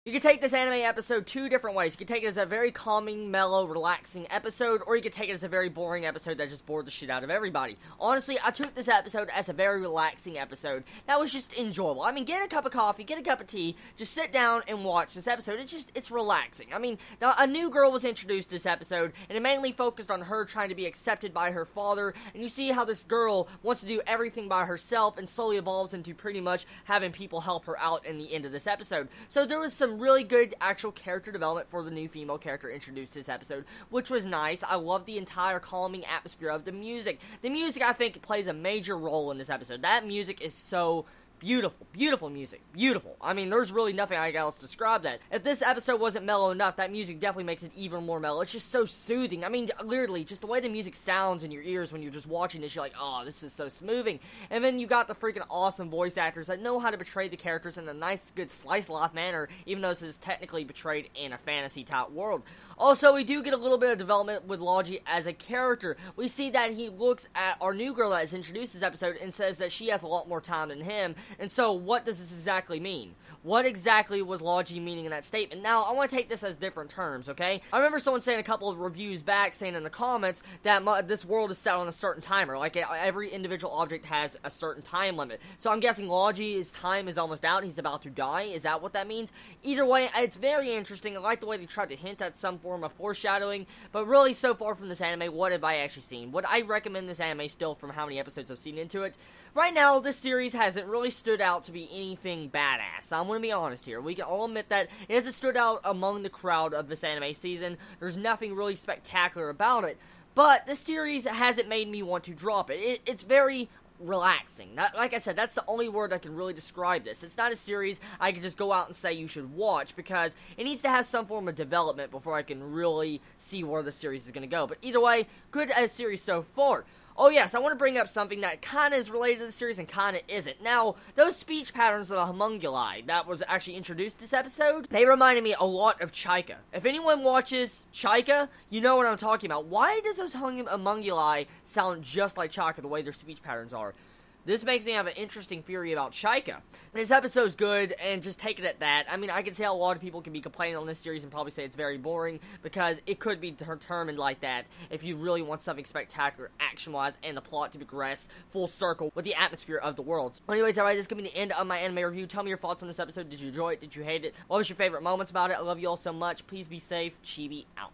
You can take this anime episode two different ways. You can take it as a very calming, mellow, relaxing episode, or you can take it as a very boring episode that just bored the shit out of everybody. Honestly, I took this episode as a very relaxing episode that was just enjoyable. I mean, get a cup of coffee, get a cup of tea, just sit down and watch this episode. It's relaxing. I mean, now, a new girl was introduced this episode, and it mainly focused on her trying to be accepted by her father, and you see how this girl wants to do everything by herself and slowly evolves into pretty much having people help her out in the end of this episode. So there was some really good actual character development for the new female character introduced this episode, which was nice. I love the entire calming atmosphere of the music. The music, I think, plays a major role in this episode. That music is so beautiful. Beautiful music. Beautiful. I mean, there's really nothing else to describe that. If this episode wasn't mellow enough, that music definitely makes it even more mellow. It's just so soothing. I mean, literally, just the way the music sounds in your ears when you're just watching this, you're like, oh, this is so smoothing. And then you got the freaking awesome voice actors that know how to portray the characters in a nice, good slice-of-life manner, even though this is technically portrayed in a fantasy-type world. Also, we do get a little bit of development with Logy as a character. We see that he looks at our new girl that is introduced this episode and says that she has a lot more time than him. And so, what does this exactly mean? What exactly was Logy meaning in that statement? Now, I want to take this as different terms, okay? I remember someone saying a couple of reviews back, saying in the comments that this world is set on a certain timer. Like, every individual object has a certain time limit. So I'm guessing Logy's time is almost out. He's about to die. Is that what that means? Either way, it's very interesting. I like the way they tried to hint at some form of foreshadowing. But really, so far from this anime, what have I actually seen? Would I recommend this anime still from how many episodes I've seen into it? Right now, this series hasn't really stood out to be anything badass. I'm going to be honest here. We can all admit that it hasn't stood out among the crowd of this anime season. There's nothing really spectacular about it. But this series hasn't made me want to drop it. It's very relaxing. Like I said, that's the only word I can really describe this. It's not a series I can just go out and say you should watch, because it needs to have some form of development before I can really see where the series is going to go. But either way, good as series so far. Oh yes, I want to bring up something that kind of is related to the series and kind of isn't. Now, those speech patterns of the homunculi that was actually introduced this episode, they reminded me a lot of Chika. If anyone watches Chika, you know what I'm talking about. Why does those homunculi sound just like Chika, the way their speech patterns are? This makes me have an interesting theory about Chika. This episode's good, and just take it at that. I mean, I can see how a lot of people can be complaining on this series and probably say it's very boring, because it could be determined like that if you really want something spectacular, action-wise, and the plot to progress full circle with the atmosphere of the world. Anyways, alright, this is going to be the end of my anime review. Tell me your thoughts on this episode. Did you enjoy it? Did you hate it? What was your favorite moments about it? I love you all so much. Please be safe. Chibi out.